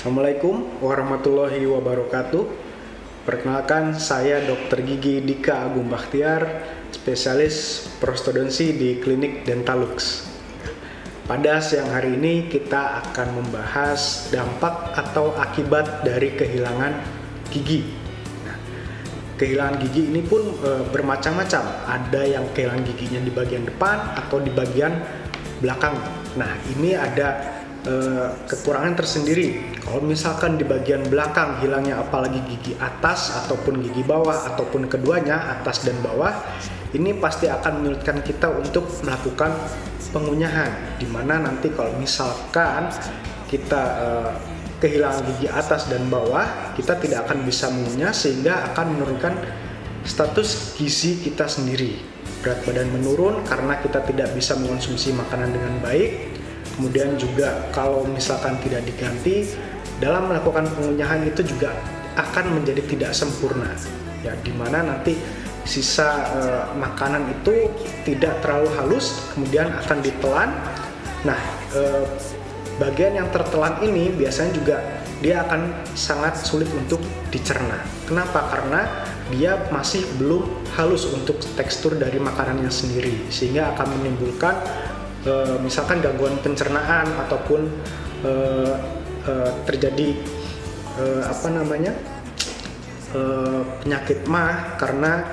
Assalamualaikum warahmatullahi wabarakatuh. Perkenalkan, saya Dr. Gigi Dika Agung Bakhtiar, spesialis prostodonsi di Klinik Dentalux. Pada siang hari ini kita akan membahas dampak atau akibat dari kehilangan gigi. Kehilangan gigi ini pun bermacam-macam. Ada yang kehilangan giginya di bagian depan atau di bagian belakang. Nah, ini ada kekurangan tersendiri. Kalau misalkan di bagian belakang hilangnya apalagi gigi atas ataupun gigi bawah ataupun keduanya, atas dan bawah, ini pasti akan menyulitkan kita untuk melakukan pengunyahan, dimana nanti kalau misalkan kita kehilangan gigi atas dan bawah, kita tidak akan bisa mengunyah sehingga akan menurunkan status gizi kita sendiri. Berat badan menurun karena kita tidak bisa mengonsumsi makanan dengan baik. Kemudian juga kalau misalkan tidak diganti, dalam melakukan pengunyahan itu juga akan menjadi tidak sempurna, ya, dimana nanti sisa makanan itu tidak terlalu halus, kemudian akan ditelan. Nah, bagian yang tertelan ini biasanya juga dia akan sangat sulit untuk dicerna. Kenapa? Karena dia masih belum halus untuk tekstur dari makanannya sendiri, sehingga akan menimbulkan misalkan gangguan pencernaan ataupun terjadi penyakit MAH karena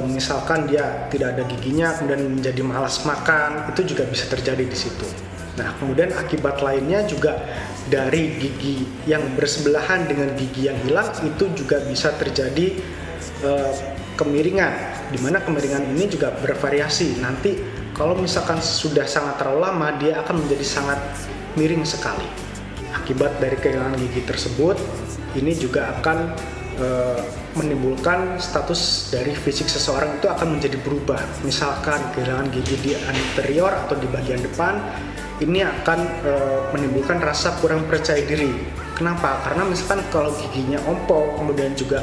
misalkan dia tidak ada giginya kemudian menjadi malas makan, itu juga bisa terjadi di situ. Nah, kemudian akibat lainnya juga dari gigi yang bersebelahan dengan gigi yang hilang itu juga bisa terjadi kemiringan, di mana kemiringan ini juga bervariasi. Nanti kalau misalkan sudah sangat terlalu lama, dia akan menjadi sangat miring sekali. Akibat dari kehilangan gigi tersebut, ini juga akan menimbulkan status dari fisik seseorang itu akan menjadi berubah. Misalkan kehilangan gigi di anterior atau di bagian depan, ini akan menimbulkan rasa kurang percaya diri. Kenapa? Karena misalkan kalau giginya ompong, kemudian juga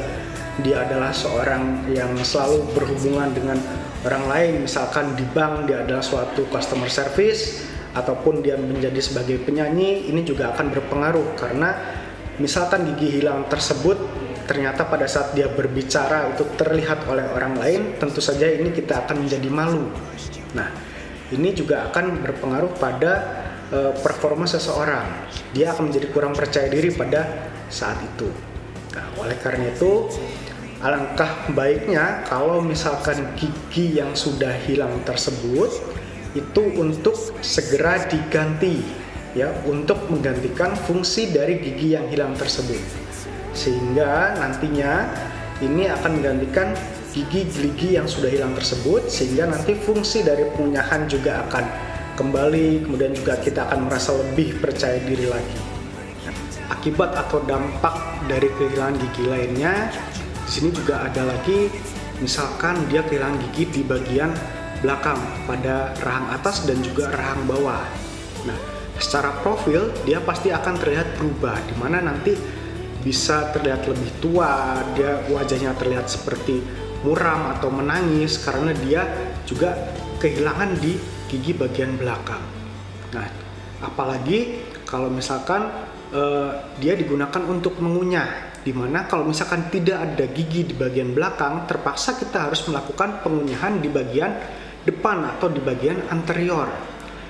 dia adalah seorang yang selalu berhubungan dengan orang lain, misalkan di bank dia adalah suatu customer service ataupun dia menjadi sebagai penyanyi, ini juga akan berpengaruh karena misalkan gigi hilang tersebut ternyata pada saat dia berbicara itu terlihat oleh orang lain, tentu saja ini kita akan menjadi malu. Nah, ini juga akan berpengaruh pada performa seseorang. Dia akan menjadi kurang percaya diri pada saat itu. Nah, oleh karena itu alangkah baiknya kalau misalkan gigi yang sudah hilang tersebut itu untuk segera diganti, ya, untuk menggantikan fungsi dari gigi yang hilang tersebut, sehingga nantinya ini akan menggantikan gigi-gigi yang sudah hilang tersebut, sehingga nanti fungsi dari pengunyahan juga akan kembali, kemudian juga kita akan merasa lebih percaya diri lagi. Akibat atau dampak dari kehilangan gigi lainnya, di sini juga ada lagi, misalkan dia kehilangan gigi di bagian belakang pada rahang atas dan juga rahang bawah. Nah, secara profil dia pasti akan terlihat berubah, di mana nanti bisa terlihat lebih tua, dia wajahnya terlihat seperti muram atau menangis karena dia juga kehilangan di gigi bagian belakang. Nah, apalagi kalau misalkan dia digunakan untuk mengunyah, dimana kalau misalkan tidak ada gigi di bagian belakang, terpaksa kita harus melakukan pengunyahan di bagian depan atau di bagian anterior.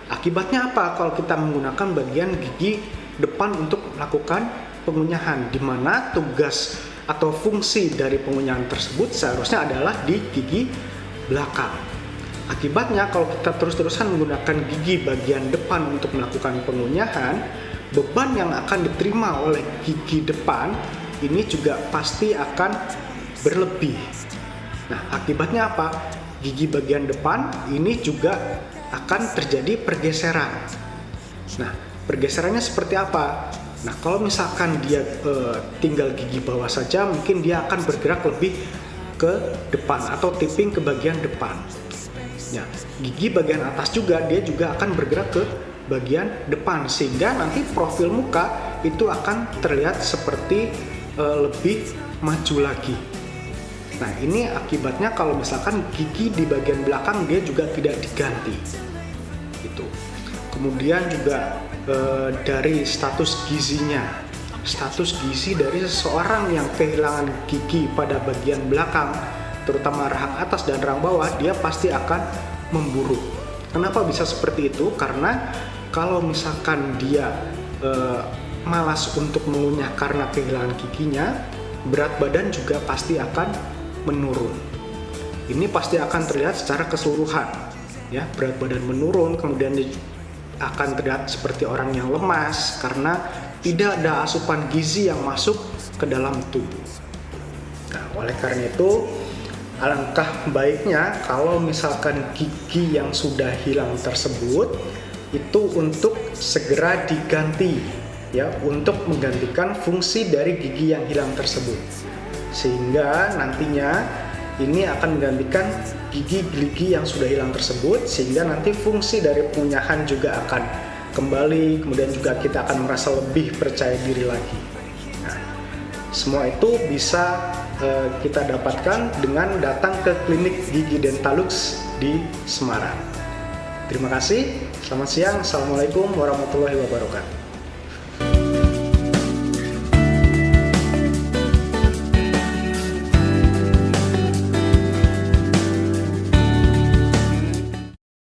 Akibatnya apa kalau kita menggunakan bagian gigi depan untuk melakukan pengunyahan, dimana tugas atau fungsi dari pengunyahan tersebut seharusnya adalah di gigi belakang. Akibatnya kalau kita terus-terusan menggunakan gigi bagian depan untuk melakukan pengunyahan, beban yang akan diterima oleh gigi depan ini juga pasti akan berlebih. Nah, akibatnya apa? Gigi bagian depan ini juga akan terjadi pergeseran. Nah, pergeserannya seperti apa? Nah, kalau misalkan dia tinggal gigi bawah saja, mungkin dia akan bergerak lebih ke depan atau tipping ke bagian depan. Nah, gigi bagian atas juga dia juga akan bergerak ke bagian depan, sehingga nanti profil muka itu akan terlihat seperti lebih maju lagi. Nah, ini akibatnya kalau misalkan gigi di bagian belakang dia juga tidak diganti. Itu. Kemudian juga dari status gizinya. status gizi dari seseorang yang kehilangan gigi pada bagian belakang, terutama rahang atas dan rahang bawah, dia pasti akan memburuk. Kenapa bisa seperti itu? Karena kalau misalkan dia malas untuk mengunyah karena kehilangan giginya, berat badan juga pasti akan menurun. Ini pasti akan terlihat secara keseluruhan, ya, berat badan menurun, kemudian dia akan terlihat seperti orang yang lemas karena tidak ada asupan gizi yang masuk ke dalam tubuh. Nah, oleh karena itu, alangkah baiknya kalau misalkan gigi yang sudah hilang tersebut itu untuk segera diganti, ya, untuk menggantikan fungsi dari gigi yang hilang tersebut, sehingga nantinya ini akan menggantikan gigi-gigi yang sudah hilang tersebut, sehingga nanti fungsi dari pengunyahan juga akan kembali, kemudian juga kita akan merasa lebih percaya diri lagi. Nah, semua itu bisa kita dapatkan dengan datang ke klinik Gigi Dentalux di Semarang. Terima kasih, selamat siang, assalamualaikum warahmatullahi wabarakatuh.